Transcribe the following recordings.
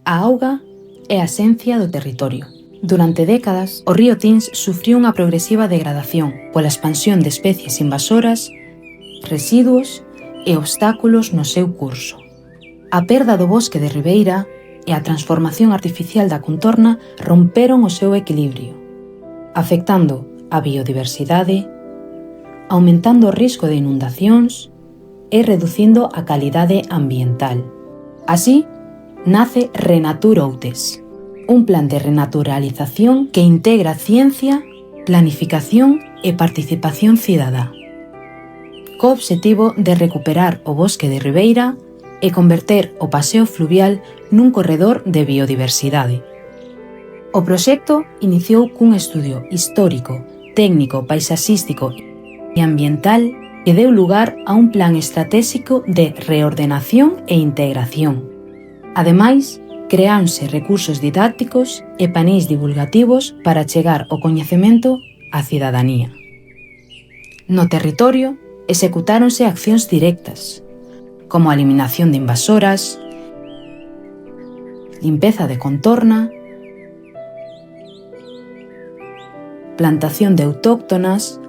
A auga é a esencia do territorio. Durante décadas, o río Tins sufriu unha progresiva degradación pola expansión de especies invasoras, residuos e obstáculos no seu curso. A perda do bosque de ribeira e a transformación artificial da contorna romperon o seu equilibrio, afectando a biodiversidade, aumentando o risco de inundacións e reducindo a calidade ambiental. Así, nace Renatur Outes, un plan de renaturalización que integra ciencia, planificación e participación cidadá, co obxectivo de recuperar o bosque de ribeira e converter o paseo fluvial nun corredor de biodiversidade. O proxecto iniciou cun estudio histórico, técnico, paisaxístico e ambiental que deu lugar a un plan estratégico de reordenación e integración. Ademais, creáronse recursos didácticos e paneis divulgativos para chegar o coñecemento á cidadanía. No territorio, executáronse accións directas, como a eliminación de invasoras, limpeza de contorna, plantación de autóctonas,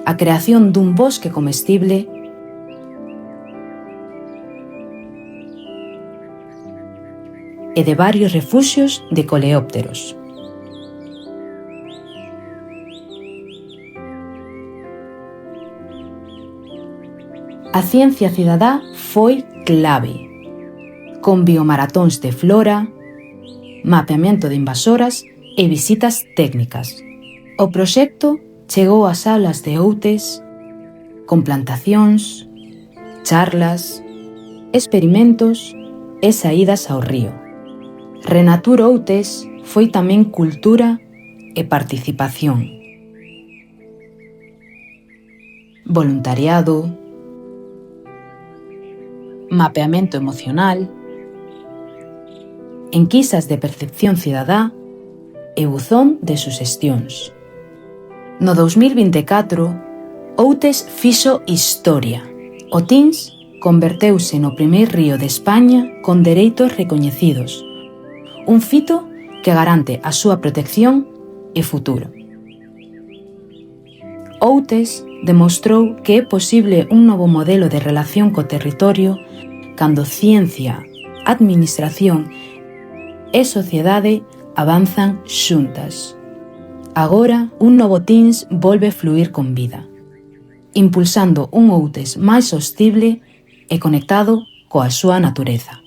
a creación dun bosque comestible e de varios refuxios de coleópteros. A ciencia cidadá foi clave, con biomaratóns de flora, mapeamento de invasoras e visitas técnicas. O proxecto chegou ás salas de Outes con plantacións, charlas, experimentos e saídas ao río. Renatur Outes foi tamén cultura e participación. Voluntariado, mapeamento emocional, enquisas de percepción cidadá e buzón de suxestións. No 2024, Outes fixo historia. O Tins converteuse no primeiro río de España con dereitos recoñecidos, un fito que garante a súa protección e futuro. Outes demostrou que é posible un novo modelo de relación co territorio cando ciencia, administración e sociedade avanzan xuntas. Agora, un novo Tins volve fluir con vida, impulsando un Outes máis sostible e conectado coa súa natureza.